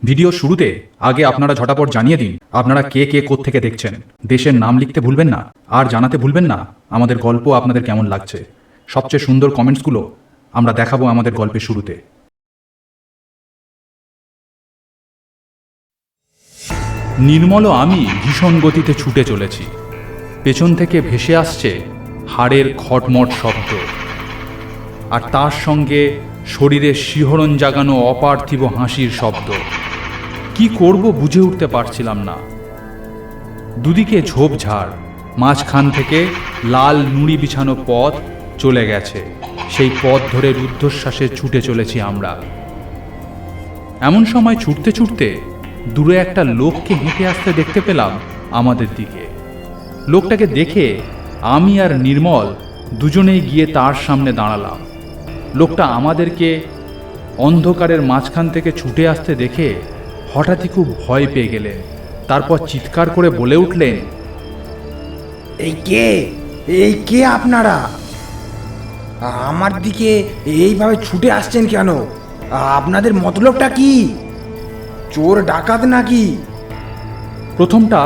Video শুরুতে আগে আপনারা ঝটাপট জানিয়ে দিন আপনারা কে কে কোত্থেকে দেখছেন। দেশের নাম লিখতে ভুলবেন না, আর জানাতে ভুলবেন না আমাদের গল্প আপনাদের কেমন লাগছে। সবচেয়ে সুন্দর কমেন্টসগুলো আমরা দেখাবো আমাদের গল্পের শুরুতে। নির্মল ও আমি ভীষণ গতিতে ছুটে চলেছি। পেছন থেকে ভেসে আসছে হাড়ের খটমট শব্দ, আর তার সঙ্গে শরীরে শিহরণ জাগানো অপার্থিব হাসির শব্দ। কি করব বুঝে উঠতে পারছিলাম না। দুদিকে ঝোপঝাড়, মাঝখান থেকে লাল নুড়ি বিছানো পথ চলে গেছে। সেই পথ ধরে রুদ্ধশ্বাসে ছুটে চলেছি আমরা। এমন সময় ছুটতে ছুটতে দূরে একটা লোককে হেঁটে আসতে দেখতে পেলাম আমাদের দিকে। লোকটাকে দেখে আমি আর নির্মল দুজনেই গিয়ে তার সামনে দাঁড়ালাম। লোকটা আমাদেরকে অন্ধকারের মাঝখান থেকে ছুটে আসতে দেখে হঠাৎই খুব ভয় পেয়ে গেলেন। তারপর চিৎকার করে বলে উঠলেন, এই কে আপনারা? আমার দিকে এইভাবে ছুটে আসছেন কেন? আপনাদের মতলবটা কি? চোর ডাকাত নাকি? প্রথমটা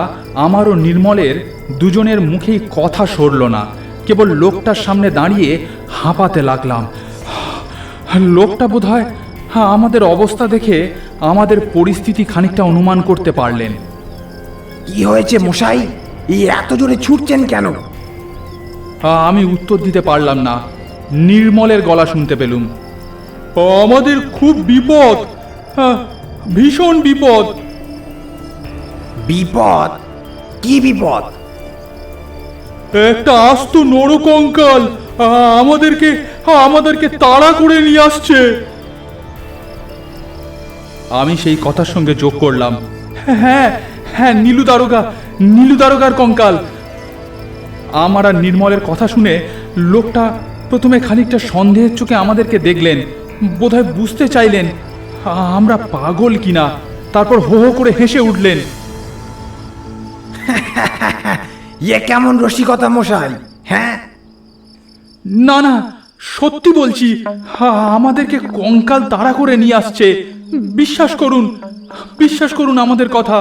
আমার ও নির্মলের দুজনের মুখেই কথা সরল না। কেবল লোকটার সামনে দাঁড়িয়ে হাঁপাতে লাগলাম। লোকটা বোধহয় আমাদের অবস্থা দেখে আমাদের পরিস্থিতি খানিকটা অনুমান করতে পারলেন। কি হয়েছে মশাই? এই এত জোরে ছুটছেন কেন? আমি উত্তর দিতে পারলাম না। নির্মলের গলা শুনতে পেলুম, আমাদের খুব বিপদ, ভীষণ বিপদ। বিপদ? কি বিপদ? একটা আস্ত নরকঙ্কাল আমাদেরকে তাড়া করে নিয়ে আসছে। আমি সেই কথার সঙ্গে যোগ করলাম, হ্যাঁ হ্যাঁ, নীলু দারোগার কঙ্কাল। আমার আর নির্মলের কথা শুনে লোকটা প্রথমে খানিকটা সন্দেহের চোখে আমাদেরকে দেখলেন। বোধহয় বুঝতে চাইলেন আমরা পাগল কিনা। তারপর হো হো করে হেসে উঠলেন। এ কেমন রসিকতা মশাই? হ্যাঁ, না না, সত্যি বলছি, আমাদেরকে কঙ্কাল তাড়া করে নিয়ে আসছে। বিশ্বাস করুন আমাদের কথা।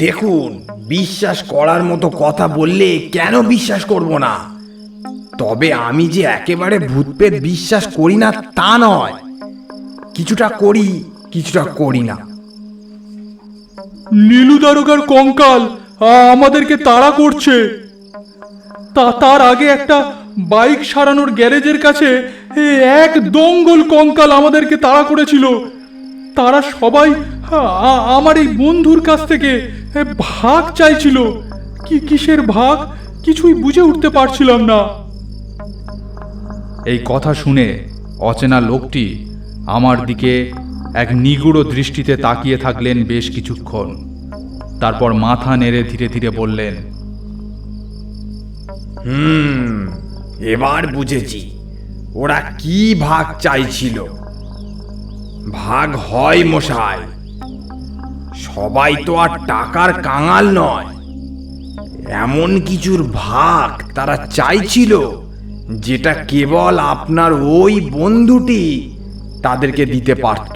দেখুন, বিশ্বাস করার মতো কথা বললে কেন বিশ্বাস করব না? তবে আমি যে একেবারে ভূতপ্রেত বিশ্বাস করি না তা নয়। কিছুটা করি, কিছুটা করি না। নীলু দারোগার কঙ্কাল আমাদেরকে তাড়া করছে। তার আগে একটা বাইক সারানোর গ্যারেজের কাছে এক দঙ্গল কঙ্কাল আমাদেরকে তাড়া করেছিল। তারা সবাই আমার এই বন্ধুর কাছ থেকে ভাগ চাইছিল। কিসের ভাগ কিছুই বুঝে উঠতে পারছিলাম না। এই কথা শুনে অচেনা লোকটি আমার দিকে এক নিগুড় দৃষ্টিতে তাকিয়ে থাকলেন বেশ কিছুক্ষণ। তারপর মাথা নেড়ে ধীরে ধীরে বললেন, এবার বুঝেছি ওরা কি ভাগ চাইছিল। ভাগ হয় মশাই, সবাই তো আর টাকার কাঙাল নয়। এমন কিছুর ভাগ তারা চাইছিল যেটা কেবল আপনার ওই বন্ধুটি তাদেরকে দিতে পারত।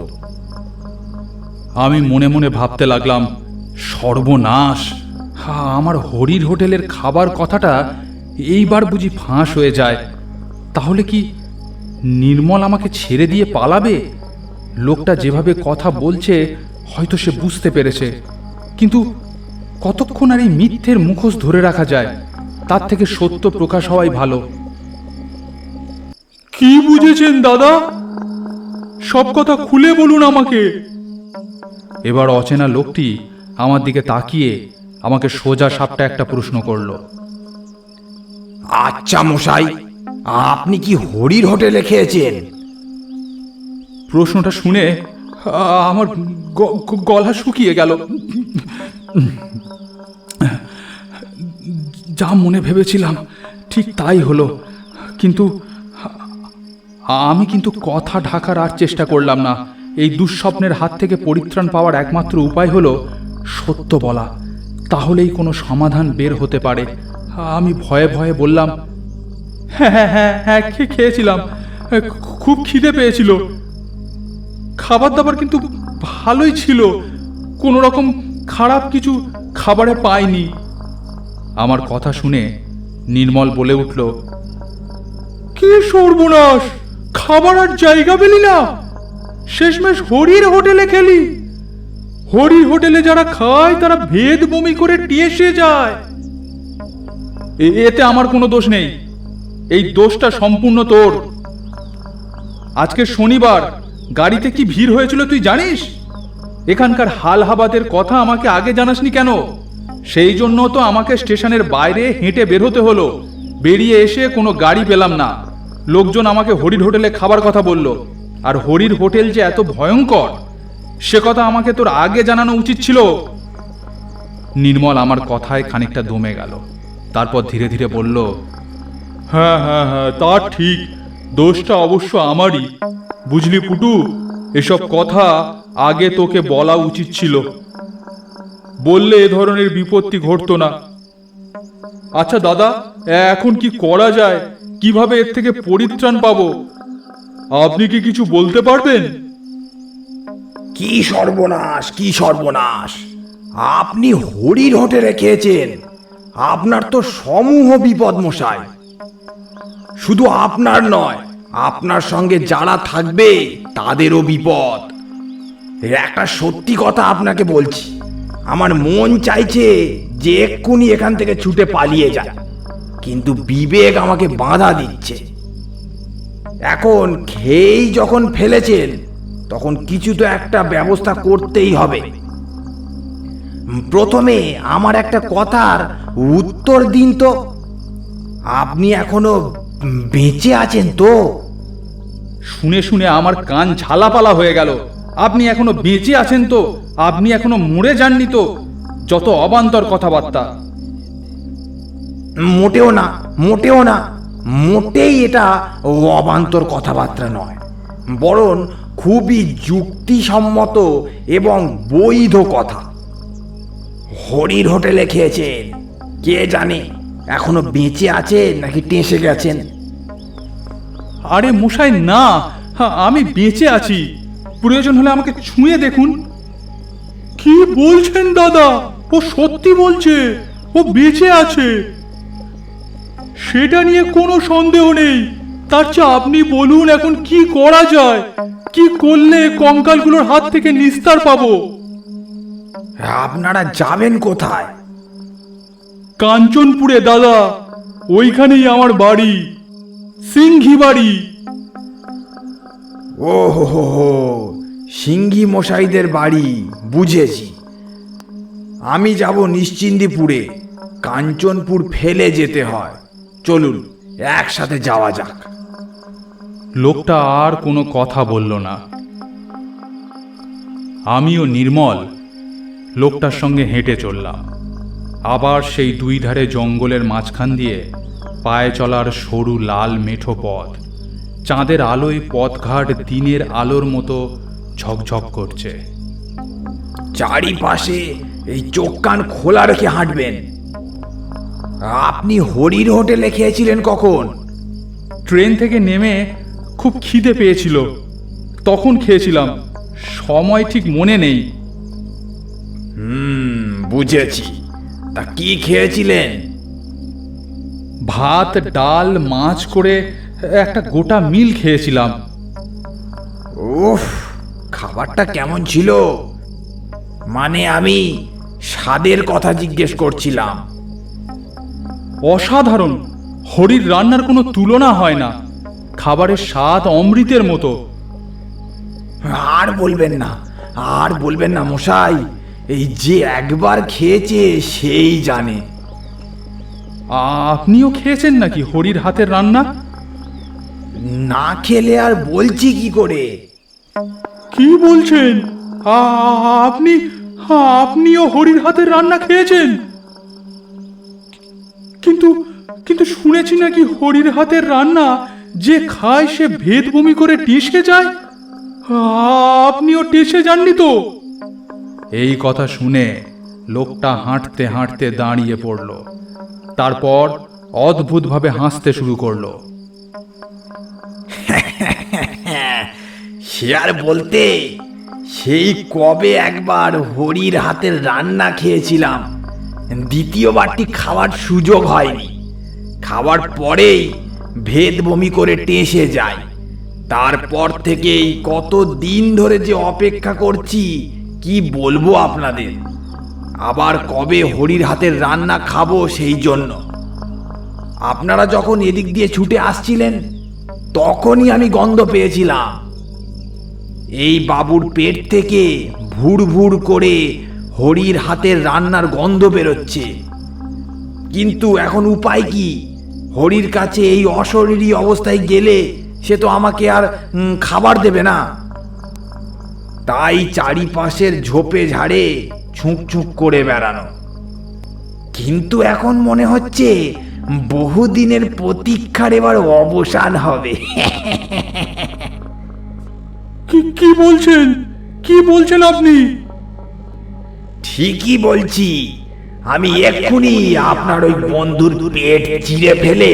আমি মনে মনে ভাবতে লাগলাম, সর্বনাশ, আমার হরির হোটেলের খাবার কথাটা এইবার বুঝি ফাঁস হয়ে যায়। তাহলে কি নির্মল আমাকে ছেড়ে দিয়ে পালাবে? লোকটা যেভাবে কথা বলছে হয়তো সে বুঝতে পেরেছে। কিন্তু কতক্ষণ আর এই মিথ্যের মুখোশ ধরে রাখা যায়? তার থেকে সত্য প্রকাশ হওয়াই ভালো। কি বুঝেছেন দাদা? সব কথা খুলে বলুন আমাকে। এবার অচেনা লোকটি আমার দিকে তাকিয়ে আমাকে সোজা সাপটা একটা প্রশ্ন করলো। আচ্ছা মশাই, আপনি কি হরির হোটেলে খেয়েছেন? প্রশ্নটা শুনে আমার গলা শুকিয়ে গেল। যা মনে ভেবেছিলাম ঠিক তাই হলো। কিন্তু আমি কথা ঢাকার আর চেষ্টা করলাম না। এই দুঃস্বপ্নের হাত থেকে পরিত্রাণ পাওয়ার একমাত্র উপায় হলো সত্য বলা। তাহলেই কোনো সমাধান বের হতে পারে। আমি ভয়ে ভয়ে বললাম, হ্যাঁ হ্যাঁ হ্যাঁ হ্যাঁ, খেয়েছিলাম, খুব খিদে পেয়েছিল। খাবার দাবার কিন্তু ভালোই ছিল, কোনো রকম খারাপ কিছু খাবারে পাইনি। আমার কথা শুনে নির্মল বলে উঠল, কি সর্বনাশ, খাবার আর জায়গা পেলি না? শেষমেশ হরির হোটেলে খেলি। হরির হোটেলে যারা খায় তারা ভেদ বমি করে টিয়েসে যায়। এতে আমার কোনো দোষ নেই, এই দোষটা সম্পূর্ণ তোর। আজকে শনিবার, গাড়িতে কি ভিড় হয়েছিল তুই জানিস? এখানকার হাল হাবাতের কথা আমাকে আগে জানাসনি কেন? সেই জন্য তো আমাকে স্টেশনের বাইরে হেঁটে বের হতে হলো। বেরিয়ে এসে কোনো গাড়ি পেলাম না। লোকজন আমাকে হরির হোটেলে খাবার কথা বলল, আর হরির হোটেল যে এত ভয়ঙ্কর সে কথা আমাকে তোর আগে জানানো উচিত ছিল। নির্মল আমার কথায় খানিকটা দমে গেল, তারপর ধীরে ধীরে বলল, হ্যাঁ হ্যাঁ হ্যাঁ, তা ঠিক, দোষটা অবশ্য আমারই। বুঝলি পুটু, এসব কথা আগে তোকে বলা উচিত ছিল, বললে এ ধরনের বিপত্তি ঘটতো না। আচ্ছা দাদা, এখন কি করা যায়? কিভাবে এর থেকে পরিত্রাণ পাবো? আপনি কি কিছু বলতে পারবেন? কি সর্বনাশ, কি সর্বনাশ! আপনি হরির হোটেলে খেয়েছেন? আপনার তো সমূহ বিপদ মশাই। শুধু আপনার নয়, আপনার সঙ্গে যারা থাকবে তাদেরও বিপদ। একটা সত্যি কথা আপনাকে বলছি, আমার মন চাইছে যে এক্ষুনি এখান থেকে ছুটে পালিয়ে যায়, কিন্তু বিবেক আমাকে বাধা দিচ্ছে। এখন খেয়েই যখন ফেলেছেন, তখন কিছু তো একটা ব্যবস্থা করতেই হবে। প্রথমে আমার একটা কথার উত্তর দিন তো, আপনি এখনো বেঁচে আছেন তো? শুনে শুনে আমার কান ঝালাপালা হয়ে গেল। আপনি এখনো বেঁচে আছেন তো? আপনি এখনো মরে যাননি তো? যত অবান্তর কথাবার্তা! মোটেও না, মোটেও না, মোটেই এটা অবান্তর কথাবার্তা নয়, বরং খুবই যুক্তিসম্মত এবং বৈধ কথা। হরির হোটেলে খেয়েছেন, কে জানে এখনো বেঁচে আছেন নাকি টেসে গেছেন। আরে মশাই না, আমি বেঁচে আছি। প্রয়োজন হলে আমাকে ছুঁয়ে দেখুন। কি বলছেন দাদা? ও সত্যি বলছে, ও বেঁচে আছে, সেটা নিয়ে কোনো সন্দেহ নেই। তার চেয়ে আপনি বলুন এখন কি করা যায়? কি করলে কঙ্কালগুলোর হাত থেকে নিস্তার পাবো? আপনারা যাবেন কোথায়? কাঞ্চনপুরে দাদা, ওইখানেই আমার বাড়ি, সিংঘি বাড়ি। ও হো হো হো, সিংঘি মশাইদের বাড়ি, বুঝেছি। আমি যাব নিশ্চিন্দিপুরে, কাঞ্চনপুর ফেলে যেতে হয়। চলুন একসাথে যাওয়া যাক। লোকটা আর কোনো কথা বলল না। আমিও নির্মল লোকটার সঙ্গে হেঁটে চললাম। আবার সেই দুই ধারে জঙ্গলের মাঝখান দিয়ে পায়ে চলার সরু লাল মেঠো পথ। চাঁদের আলোয় পথঘাট দিনের আলোর মতো ঝকঝক করছে। চারিপাশে এই চোখ কান খোলা রেখে হাঁটবেন। আপনি হরির হোটেলে খেয়েছিলেন কখন? ট্রেন থেকে নেমে খুব খিদে পেয়েছিল, তখন খেয়েছিলাম। সময় ঠিক মনে নেই। বুঝেছি। তা কি খেয়েছিলেন? ভাত, ডাল, মাছ করে একটা গোটা মিল খেয়েছিলাম। উফ, খাবারটা কেমন ছিল? মানে আমি স্বাদের কথা জিজ্ঞেস করছিলাম। অসাধারণ, হরির রান্নার কোনো তুলনা হয় না। খাবারের স্বাদ অমৃতের মতো। আর বলবেন না, আর বলবেন না মশাই, এই যে একবার খেয়েছে সেই জানে। আপনিও খেয়েছেন নাকি হরির হাতের রান্না? না খেলে আর বলছি কি করে? কি বলছেন? আপনি আপনিও হরির হাতের রান্না খেয়েছেন? কিন্তু কিন্তু শুনেছি নাকি হরির হাতের রান্না যে খায় সে ভেদ বমি করে টেসে যায়। আপনিও টেসে যাননি তো? এই কথা শুনে লোকটা হাঁটতে হাঁটতে দাঁড়িয়ে পড়ল, তারপর অদ্ভুতভাবে হাসতে শুরু করলো। সে আর বলতে, সেই কবে একবার হরির হাতের রান্না খেয়েছিলাম, দ্বিতীয়বারটি খাওয়ার সুযোগ হয়নি। খাওয়ার পরেই ভেদ বমি করে টেসে যায়। তারপর থেকেই কত দিন ধরে যে অপেক্ষা করছি কি বলবো আপনাদের। আবার কবে হরির হাতের রান্না খাবো সেই জন্য। আপনারা যখন এদিক দিয়ে ছুটে আসছিলেন তখনই আমি গন্ধ পেয়েছিলাম। এই বাবুর পেট থেকে ভুর ভুর করে হরির হাতের রান্নার গন্ধ বেরোচ্ছে। কিন্তু এখন উপায় কি? হরির কাছে এই অশরীরী অবস্থায় গেলে সে তো আমাকে আর খাবার দেবে না। তাই চারিপাশের ঝোপে ঝাড়ে ছুঁক ছুঁক করে বেড়ানো। কিন্তু এখন মনে হচ্ছে বহুদিনের প্রতীক্ষার এবার অবসান হবে। কি বলছেন? কি বলছেন আপনি? ঠিকই বলছি। আমি এক্ষুনি আপনার ওই বন্ধুর পেট চিরে ফেলে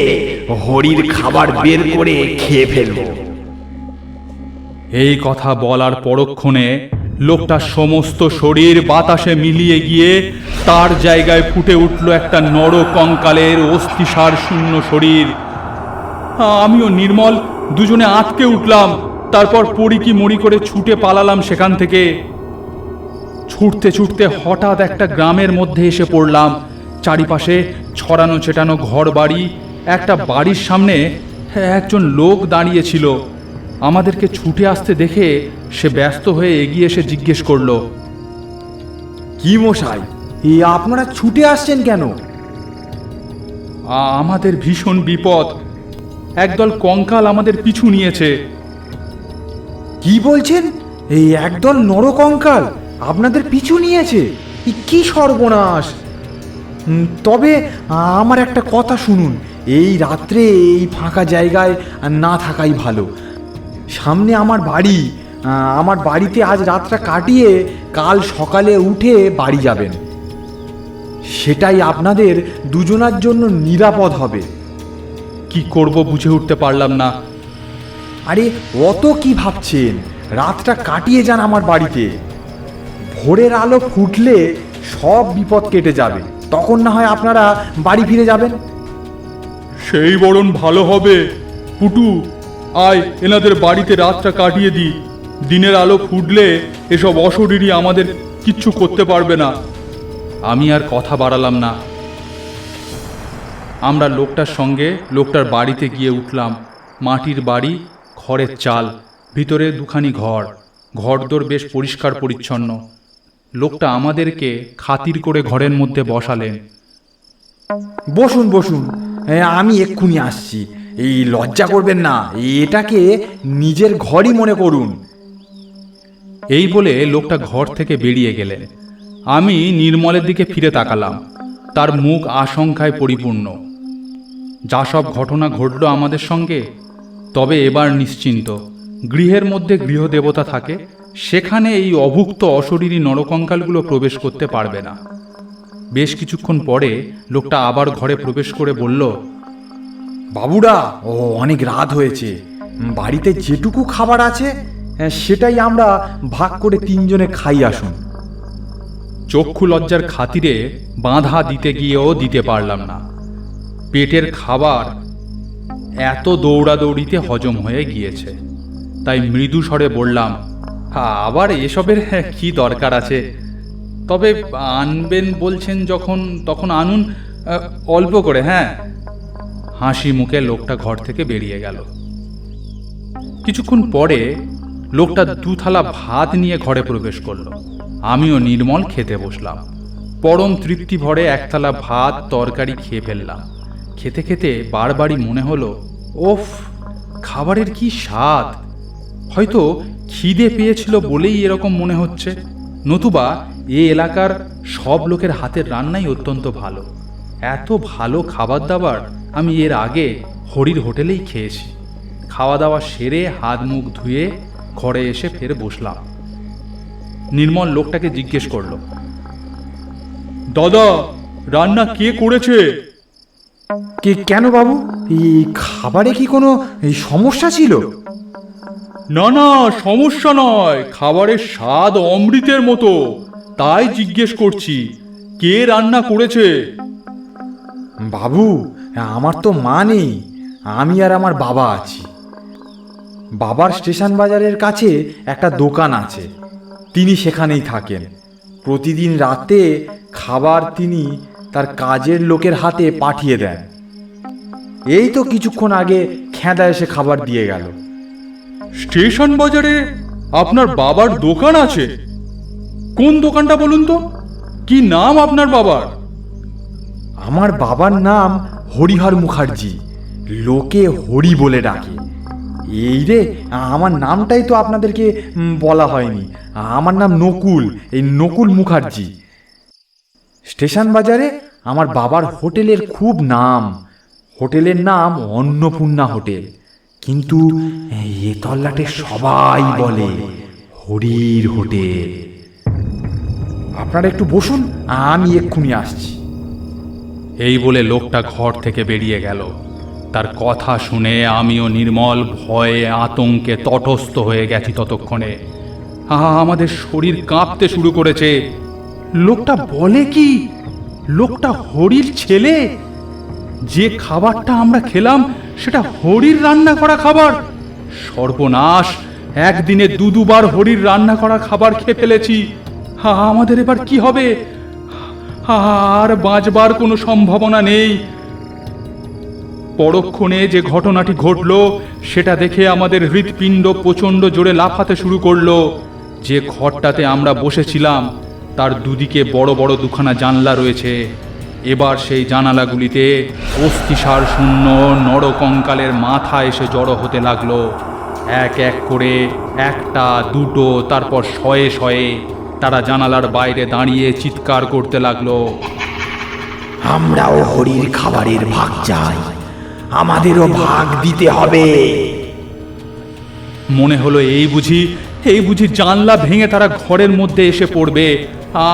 হরির খাবার বের করে খেয়ে ফেলবো। এই কথা বলার পরক্ষণে লোকটার সমস্ত শরীর বাতাসে মিলিয়ে গিয়ে তার জায়গায় ফুটে উঠল একটা নর কঙ্কালের অস্থিসার শূন্য শরীর। আমিও নির্মল দুজনে আটকে উঠলাম। তারপর পড়ি কি মরি করে ছুটে পালালাম সেখান থেকে। ছুটতে ছুটতে হঠাৎ একটা গ্রামের মধ্যে এসে পড়লাম। চারিপাশে ছড়ানো ছেটানো ঘর বাড়ি। একটা বাড়ির সামনে একজন লোক দাঁড়িয়ে ছিল। আমাদেরকে ছুটে আসতে দেখে সে ব্যস্ত হয়ে এগিয়ে এসে জিজ্ঞেস করলো, কি মশাই, আপনারা ছুটে আসছেন কেন? আমাদের ভীষণ বিপদ। একদল কঙ্কাল আমাদের পিছু নিয়েছে। কি বলছেন? এই একদল নরকঙ্কাল আপনাদের পিছু নিয়েছে? কি সর্বনাশ! তবে আমার একটা কথা শুনুন, এই রাত্রে এই ফাঁকা জায়গায় না থাকাই ভালো। সামনে আমার বাড়ি। আমার বাড়িতে আজ রাতটা কাটিয়ে কাল সকালে উঠে বাড়ি যাবেন। সেটাই আপনাদের দুজনার জন্য নিরাপদ হবে। কি করব বুঝে উঠতে পারলাম না। আরে অত কি ভাবছেন? রাতটা কাটিয়ে যান আমার বাড়িতে। ভোরের আলো ফুটলে সব বিপদ কেটে যাবে। তখন না হয় আপনারা বাড়ি ফিরে যাবেন। সেই বরণ ভালো হবে। পুটু, আয় এনাদের বাড়িতে রাতটা কাটিয়ে দিই। দিনের আলো ফুটলে এসব অশরীরী আমাদের কিচ্ছু করতে পারবে না। আমি আর কথা বাড়ালাম না। আমরা লোকটার সঙ্গে লোকটার বাড়িতে গিয়ে উঠলাম। মাটির বাড়ি, খড়ের চাল, ভিতরে দুখানি ঘর। ঘরদোর বেশ পরিষ্কার পরিচ্ছন্ন। লোকটা আমাদেরকে খাতির করে ঘরের মধ্যে বসালেন। বসুন বসুন, আমি এক্ষুনি আসছি। এই লজ্জা করবেন না, এটাকে নিজের ঘরই মনে করুন। এই বলে লোকটা ঘর থেকে বেরিয়ে গেলেন। আমি নির্মলের দিকে ফিরে তাকালাম। তার মুখ আশঙ্কায় পরিপূর্ণ। যা সব ঘটনা ঘটল আমাদের সঙ্গে, তবে এবার নিশ্চিন্ত। গৃহের মধ্যে গৃহদেবতা থাকে, সেখানে এই অভুক্ত অশরীরী নরকঙ্কালগুলো প্রবেশ করতে পারবে না। বেশ কিছুক্ষণ পরে লোকটা আবার ঘরে প্রবেশ করে বলল, বাবুরা, অনেক রাত হয়েছে। বাড়িতে যেটুকু খাবার আছে সেটাই আমরা ভাগ করে তিনজনে খাই আসুন। চক্ষু লজ্জার খাতিরে বাঁধা দিতে গিয়েও দিতে পারলাম না। পেটের খাবার এত দৌড়াদৌড়িতে হজম হয়ে গিয়েছে। তাই মৃদু স্বরে বললাম, আবার এসবের কি দরকার আছে? তবে আনবেন বলছেন যখন, তখন আনুন, অল্প করে। হ্যাঁ। হাসি মুখে লোকটা ঘর থেকে বেরিয়ে গেল। কিছুক্ষণ পরে লোকটা 2 থালা ভাত নিয়ে ঘরে প্রবেশ করলো। আমিও নির্মল খেতে বসলাম। পরম তৃপ্তি ভরে 1 থালা ভাত তরকারি খেয়ে ফেললাম। খেতে খেতে বারবারই মনে হলো, ওফ, খাবারের কি স্বাদ! হয়তো খিদে পেয়েছিল বলেই এরকম মনে হচ্ছে, নতুবা এ এলাকার সব লোকের হাতের রান্নাই অত্যন্ত ভালো। এত ভালো খাবার দাবার আমি এর আগে হরির হোটেলেই খেয়েছি। খাওয়া দাওয়া সেরে হাত মুখ ধুয়ে ঘরে এসে ফের বসলাম। নির্মল লোকটাকে জিজ্ঞেস করলো, দাদা, রান্না কে করেছে? কেন বাবু, এই খাবারে কি কোনো সমস্যা ছিল? না না, সমস্যা নয়, খাবারের স্বাদ অমৃতের মতো, তাই জিজ্ঞেস করছি কে রান্না করেছে। বাবু, আমার তো মা নেই, আমি আর আমার বাবা আছি। বাবার স্টেশন বাজারের কাছে একটা দোকান আছে, তিনি সেখানেই থাকেন। প্রতিদিন রাতে খাবার তিনি তার কাজের লোকের হাতে পাঠিয়ে দেন। এই তো কিছুক্ষণ আগে খেদা এসে খাবার দিয়ে গেল। স্টেশন বাজারে আপনার বাবার দোকান আছে? কোন দোকানটা বলুন তো, কি নাম আপনার বাবার? আমার বাবার নাম হরিহর মুখার্জি, লোকে হরি বলে ডাকে। এই রে, আমার নামটাই তো আপনাদেরকে বলা হয়নি। আমার নাম নকুল, এই নকুল মুখার্জি। স্টেশন বাজারে আমার বাবার হোটেলের খুব নাম। হোটেলের নাম অন্নপূর্ণা হোটেল, কিন্তু এ তল্লাটে সবাই বলে হরির হোটেল। আপনারা একটু বসুন, আমি এক্ষুনি আসছি। এই বলে লোকটা ঘর থেকে বেরিয়ে গেল। তার কথা শুনে আমিও নির্মল ভয়ে আতঙ্কে তটস্থ হয়ে গেছি ততক্ষণে। আমাদের শরীর কাঁপতে শুরু করেছে। লোকটা বলে কি? লোকটা হরির ছেলে? যে খাবারটা আমরা খেলাম সেটা হরির রান্না করা খাবার। সর্বনাশ, একদিনে দুবার হরির রান্না করা খাবার খেয়ে ফেলেছি। আমাদের এবার কি হবে? আর বাঁচবার কোনো সম্ভাবনা নেই। পরক্ষণে যে ঘটনাটি ঘটল সেটা দেখে আমাদের হৃৎপিণ্ড প্রচণ্ড জোরে লাফাতে শুরু করলো। যে ঘরটাতে আমরা বসেছিলাম তার দুদিকে বড় বড় দুখানা জানলা রয়েছে। এবার সেই জানালাগুলিতে অস্থিসার শূন্য নরকঙ্কালের মাথা এসে জড়ো হতে লাগলো। এক এক করে, একটা দুটো, তারপর শয়ে শয়ে তারা জানালার বাইরে দাঁড়িয়ে চিৎকার করতে লাগলো, আমরাও হরির খাবারের ভাগ চাই, আমাদেরও ভাগ দিতে হবে। মনে হলো এই বুঝি জানলা ভেঙে তারা ঘরের মধ্যে এসে পড়বে।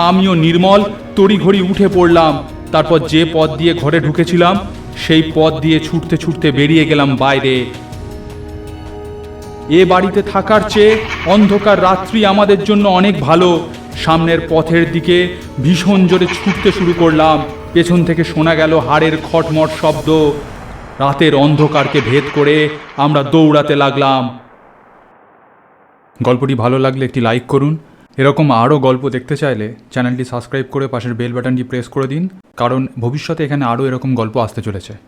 আমিও নির্মল তড়িঘড়ি উঠে পড়লাম। তারপর যে পথ দিয়ে ঘরে ঢুকেছিলাম সেই পথ দিয়ে ছুটতে ছুটতে বেরিয়ে গেলাম বাইরে। এ বাড়িতে থাকার চেয়ে অন্ধকার রাত্রি আমাদের জন্য অনেক ভালো। সামনের পথের দিকে ভীষণ জোরে ছুটতে শুরু করলাম। পেছন থেকে শোনা গেল হাড়ের খটমট শব্দ। রাতের অন্ধকারকে ভেদ করে আমরা দৌড়াতে লাগলাম। গল্পটি ভালো লাগলে একটি লাইক করুন। এরকম আরও গল্প দেখতে চাইলে চ্যানেলটি সাবস্ক্রাইব করে পাশের বেল বাটনটি প্রেস করে দিন, কারণ ভবিষ্যতে এখানে আরও এরকম গল্প আসতে চলেছে।